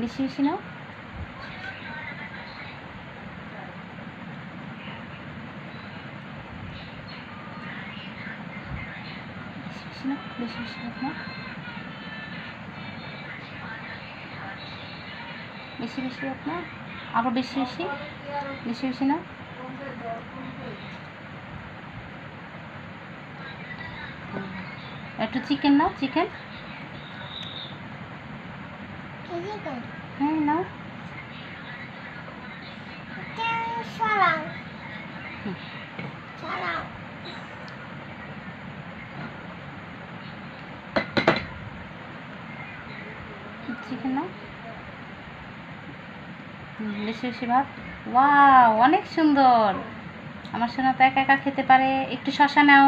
বেশি বেশি নাও। বেশি বেশি নাও, বেশি বেশি আপনার, আরও বেশি বেশি, বেশি বেশি নাও। একটু চিকেন নাও, চিকেন। হ্যাঁ নাও। চিকেন নাও, বেশি বেশি ভাত। ওয়াও, অনেক সুন্দর। আমার সোনা তো একা একা খেতে পারে। একটু শসা নাও।